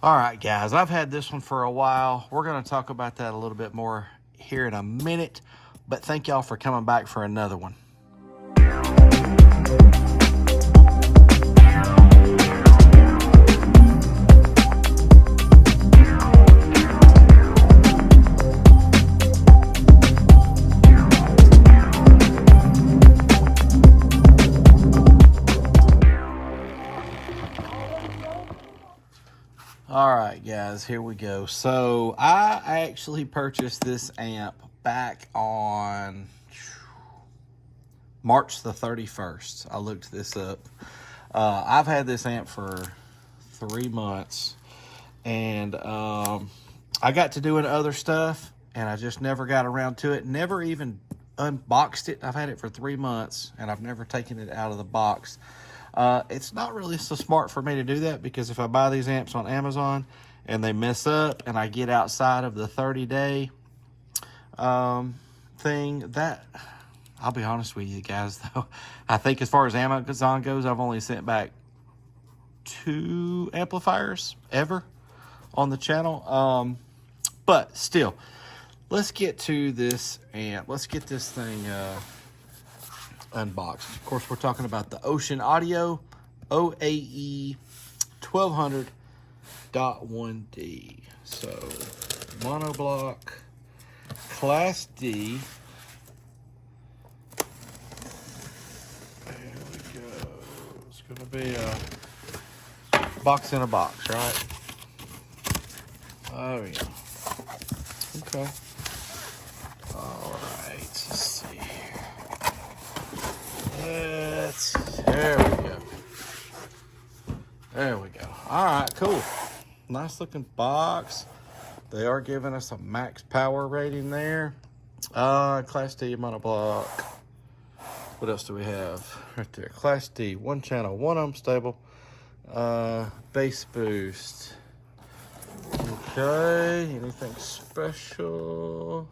All right, guys, I've had this one for a while. We're going to talk about that a little bit more here in a minute, but thank y'all for coming back for another one. All right, guys, here we go. So I actually purchased this amp back on March the 31st. I looked this up. I've had this amp for 3 months, and I got to doing other stuff, and I just never got around to it. Never even unboxed it. I've had it for 3 months, and I've never taken it out of the box. It's not really so smart for me to do that, because if I buy these amps on Amazon and they mess up and I get outside of the 30-day thing, that, I'll be honest with you guys, though, I think as far as Amazon goes, I've only sent back 2 amplifiers ever on the channel. But still, let's get to this amp. Let's get this thing unboxed. Of course, we're talking about the Ocean Audio OAE-1200.1D. So, monoblock, Class D. There we go. It's going to be a box in a box, right? Oh, yeah. Okay. All right. Let's see here. There we go. There we go. All right, cool. Nice looking box. They are giving us a max power rating there. Class D monoblock. What else do we have right there? Class D, 1 channel, 1 ohm stable, bass boost. Okay, anything special?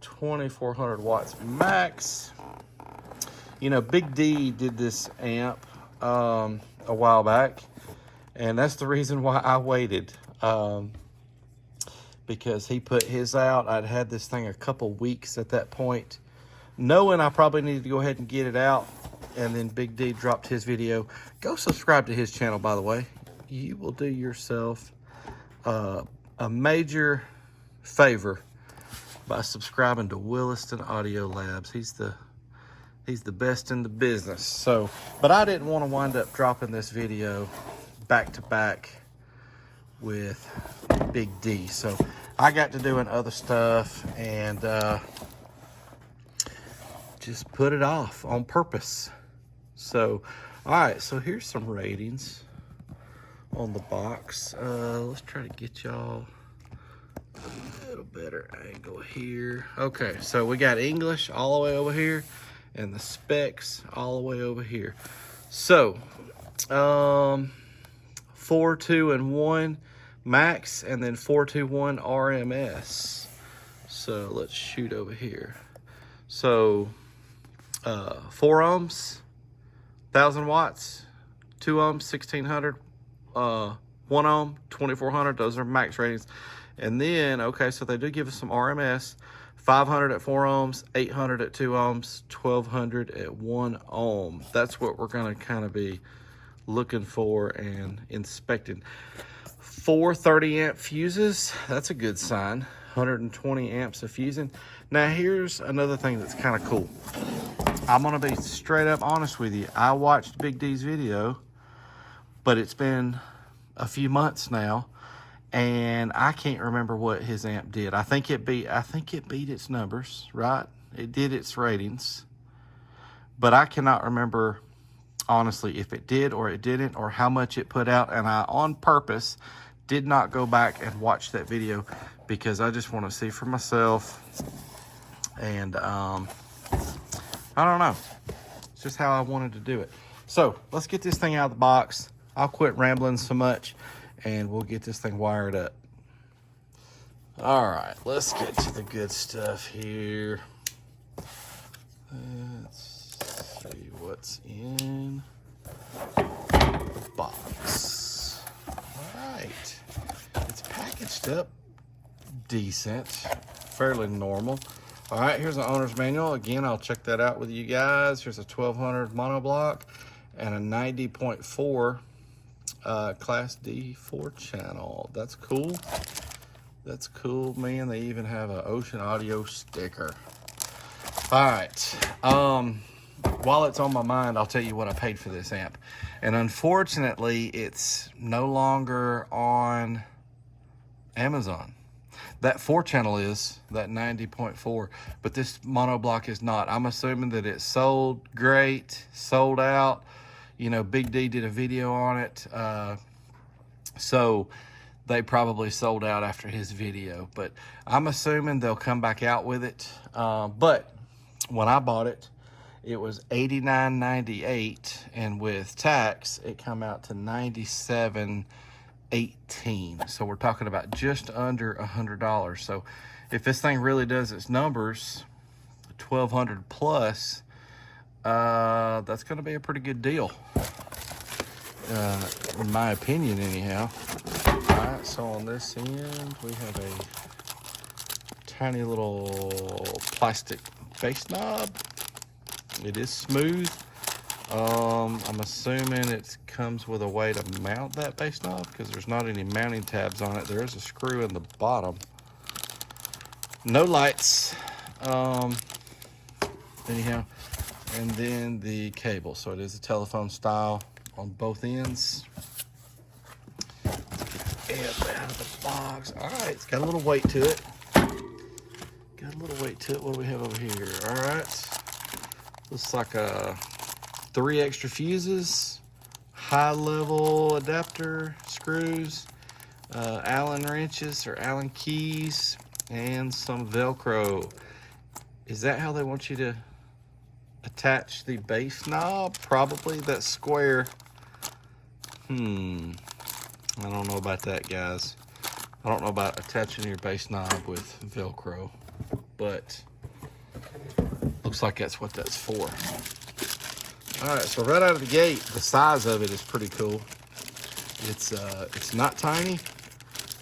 2400 watts max. You know, Big D did this amp a while back, and that's the reason why I waited, because he put his out. I'd had this thing a couple weeks at that point, knowing I probably needed to go ahead and get it out, and then Big D dropped his video. Go subscribe to his channel, by the way. You will do yourself a major favor by subscribing to Williston Audio Labs. He's the best in the business. So, but I didn't want to wind up dropping this video back to back with Big D. So I got to doing other stuff and just put it off on purpose. So, all right, so here's some ratings on the box. Let's try to get y'all a little better angle here. Okay, so we got English all the way over here and the specs all the way over here. So 4, 2, and 1 max, and then 4, 2, 1 RMS. So let's shoot over here. So 4 ohms, 1000 watts, 2 ohms, 1600, 1 ohm, 2400. Those are max ratings. And then, okay, so they do give us some RMS. 500 at 4 ohms, 800 at 2 ohms, 1200 at 1 ohm. That's what we're going to kind of be looking for and inspecting. 4 30 amp fuses, that's a good sign. 120 amps of fusing. Now here's another thing that's kind of cool. I'm going to be straight up honest with you. I watched Big D's video, but it's been a few months now, and I can't remember what his amp did. I think it beat its numbers, right? It did its ratings, but I cannot remember honestly if it did or it didn't, or how much it put out. And I, on purpose, did not go back and watch that video because I just want to see for myself. And I don't know, it's just how I wanted to do it. So let's get this thing out of the box. I'll quit rambling so much and we'll get this thing wired up. All right, let's get to the good stuff here. Let's see what's in the box. All Yep, decent, fairly normal. All right, here's an owner's manual. Again, I'll check that out with you guys. Here's a 1200 monoblock and a 90.4 Class D 4-channel. That's cool. That's cool, man. They even have an Ocean Audio sticker. All right. While it's on my mind, I'll tell you what I paid for this amp. And unfortunately, it's no longer on Amazon. That 4-channel is, that 90.4, but this monoblock is not. I'm assuming that it sold great, sold out. You know, Big D did a video on it. So they probably sold out after his video, but I'm assuming they'll come back out with it. But when I bought it, it was $89.98, and with tax, it come out to $97.18. So we're talking about just under $100. So if this thing really does its numbers, 1200 plus, that's going to be a pretty good deal, in my opinion, anyhow. All right, so on this end, we have a tiny little plastic bass knob. It is smooth. I'm assuming it comes with a way to mount that bass knob because there's not any mounting tabs on it. There is a screw in the bottom. No lights. Anyhow, and then the cable. So it is a telephone style on both ends. Let's get the amp out of the box. All right, it's got a little weight to it. Got a little weight to it. What do we have over here? All right. Looks like 3 extra fuses, high-level adapter screws, Allen wrenches or Allen keys, and some Velcro. Is that how they want you to attach the bass knob? Probably that square. I don't know about that, guys. I don't know about attaching your bass knob with Velcro, but looks like that's what that's for. All right, so right out of the gate, the size of it is pretty cool. It's not tiny,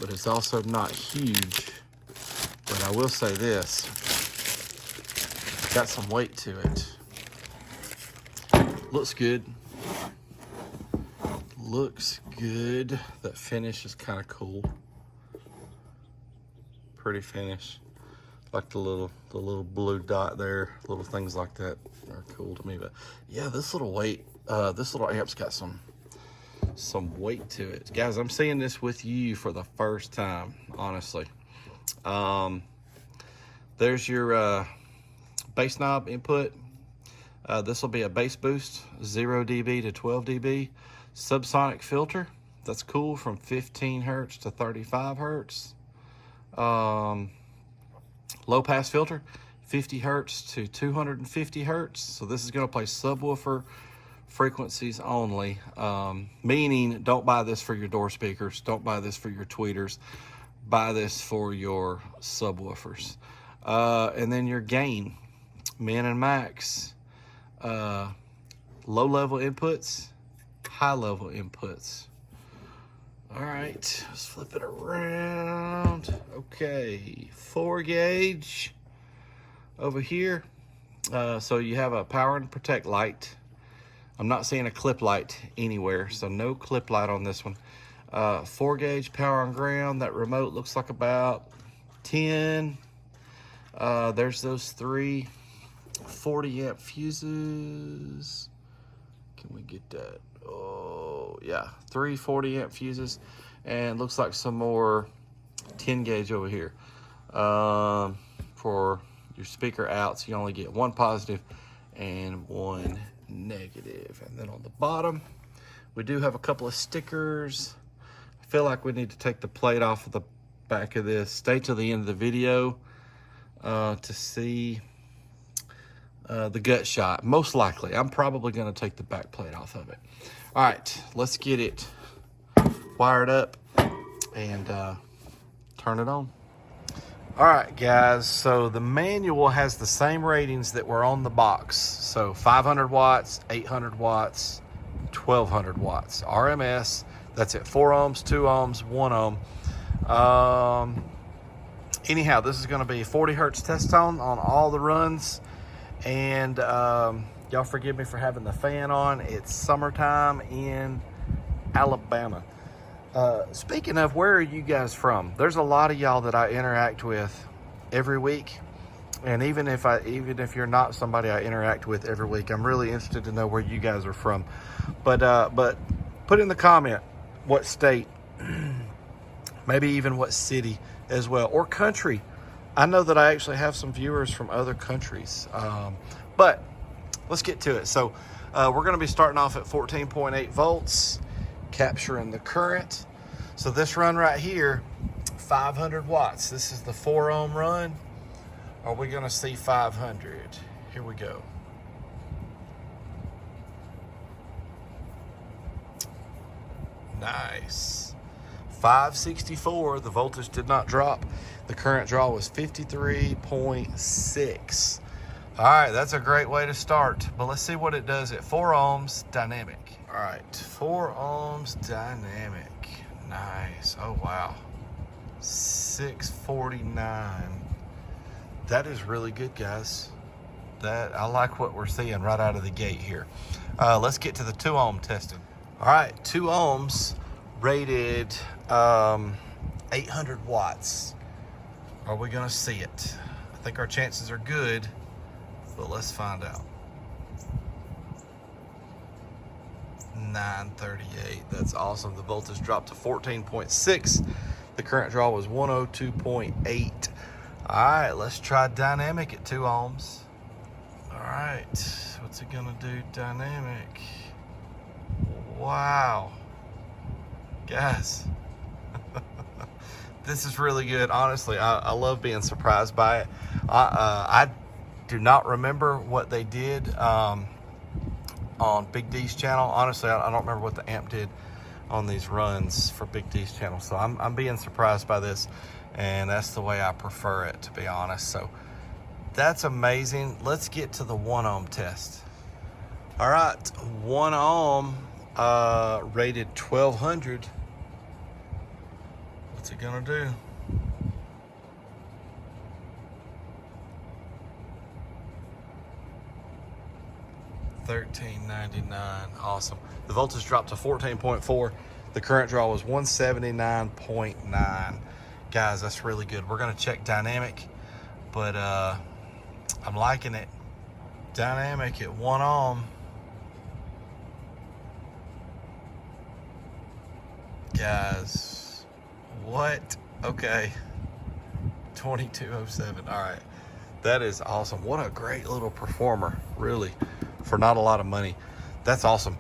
but it's also not huge. But I will say this, it's got some weight to it. Looks good. Looks good. That finish is kind of cool. Pretty finish. Like the little blue dot there, little things like that are cool to me. But yeah, this little amp's got some weight to it, guys. I'm seeing this with you for the first time, honestly. There's your bass knob input. This will be a bass boost, 0 dB to 12 dB. Subsonic filter, that's cool, from 15 hertz to 35 hertz. Low pass filter, 50 hertz to 250 hertz. So this is going to play subwoofer frequencies only, meaning don't buy this for your door speakers. Don't buy this for your tweeters. Buy this for your subwoofers. And then your gain, min and max, low level inputs, high level inputs. All right, let's flip it around. Okay, 4 gauge over here. So you have a power and protect light. I'm not seeing a clip light anywhere, so no clip light on this one. 4 gauge power on ground. That remote looks like about 10. There's those 3 40 amp fuses. Can we get that? Oh yeah, 3 40 amp fuses, and looks like some more 10 gauge over here. For your speaker outs, you only get 1 positive and 1 negative. And then on the bottom, we do have a couple of stickers. I feel like we need to take the plate off of the back of this. Stay till the end of the video to see the gut shot. Most likely, I'm probably going to take the back plate off of it. All right, let's get it wired up and turn it on. All right, guys, so the manual has the same ratings that were on the box. So 500 watts, 800 watts, 1200 watts. RMS, that's at 4 ohms, 2 ohms, 1 ohm. Anyhow, this is going to be 40 hertz test tone on all the runs. And y'all forgive me for having the fan on. It's summertime in Alabama. Speaking of, where are you guys from? There's a lot of y'all that I interact with every week. And even if you're not somebody I interact with every week, I'm really interested to know where you guys are from. But put in the comment what state, maybe even what city as well, or country. I know that I actually have some viewers from other countries. But let's get to it. So we're going to be starting off at 14.8 volts, capturing the current. So this run right here, 500 watts. This is the 4 ohm run. Are we going to see 500? Here we go. Nice. 564. The voltage did not drop. The current draw was 53.6. All right, that's a great way to start. But let's see what it does at 4 ohms dynamic. All right, 4 ohms dynamic. Nice. Oh, wow. 649. That is really good, guys. I like what we're seeing right out of the gate here. Let's get to the 2 ohm testing. All right, 2 ohms rated 800 watts. Are we gonna see it? I think our chances are good, but let's find out. 938, that's awesome. The voltage dropped to 14.6. The current draw was 102.8. All right, let's try dynamic at 2 ohms. All right, what's it gonna do dynamic? Wow. Guys, this is really good. Honestly, I love being surprised by it. I do not remember what they did on Big D's channel. Honestly, I don't remember what the amp did on these runs for Big D's channel. So I'm being surprised by this. And that's the way I prefer it, to be honest. So that's amazing. Let's get to the 1 ohm test. All right, 1 ohm rated 1200. What's it gonna do? $13.99. Awesome. The voltage dropped to 14.4. The current draw was 179.9. Guys, that's really good. We're gonna check dynamic, but I'm liking it. Dynamic at 1 ohm. Guys, what? Okay, 2207. All right, that is awesome. What a great little performer, really, for not a lot of money. That's awesome.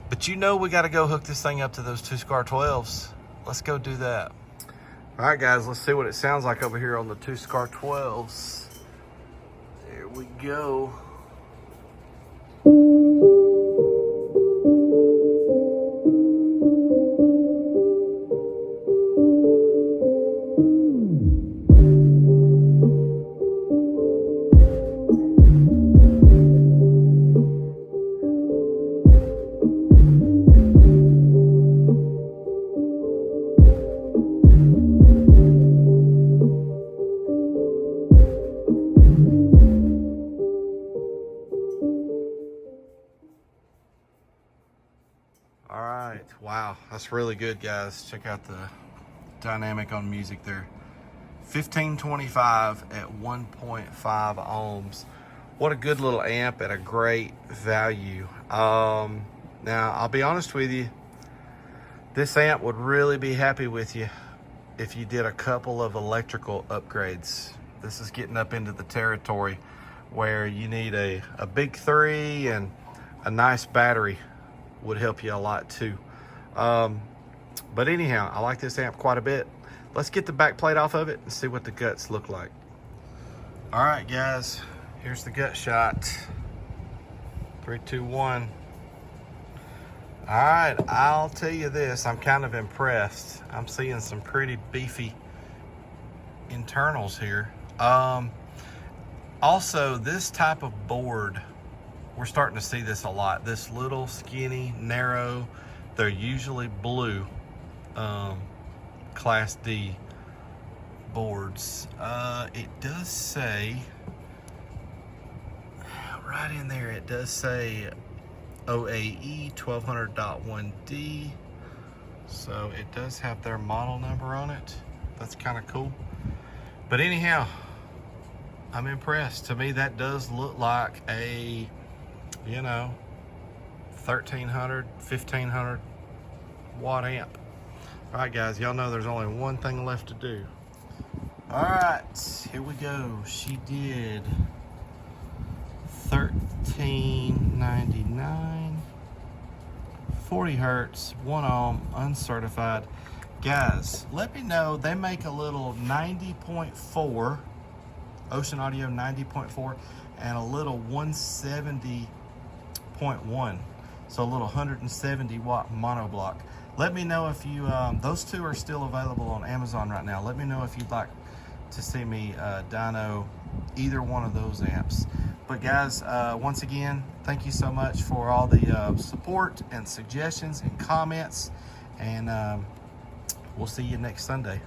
But you know we got to go hook this thing up to those 2 SCAR 12s. Let's go do that. All right, guys, let's see what it sounds like over here on the 2 SCAR 12s. There we go. All right, wow, that's really good, guys. Check out the dynamic on music there. 1525 at 1.5 ohms. What a good little amp at a great value. Now, I'll be honest with you, this amp would really be happy with you if you did a couple of electrical upgrades. This is getting up into the territory where you need a big 3 and a nice battery would help you a lot too. But anyhow, I like this amp quite a bit. Let's get the back plate off of it and see what the guts look like. All right, guys, here's the gut shot. 3, 2, 1. All right, I'll tell you this, I'm kind of impressed. I'm seeing some pretty beefy internals here. Also, this type of board, we're starting to see this a lot. This little skinny, narrow, they're usually blue, Class D boards. It does say, right in there, it does say OAE-1200.1D. So it does have their model number on it. That's kind of cool. But anyhow, I'm impressed. To me, that does look like a, you know, 1300, 1500 watt amp. All right, guys, y'all know there's only one thing left to do. All right, here we go. She did 1399, 40 hertz, 1 ohm, uncertified. Guys, let me know. They make a little 90.4, Ocean Audio 90.4, and a little 170.1. So a little 170 watt monoblock. Let me know if you, those two are still available on Amazon right now. Let me know if you'd like to see me dyno either one of those amps. But guys, once again, thank you so much for all the support and suggestions and comments. And we'll see you next Sunday.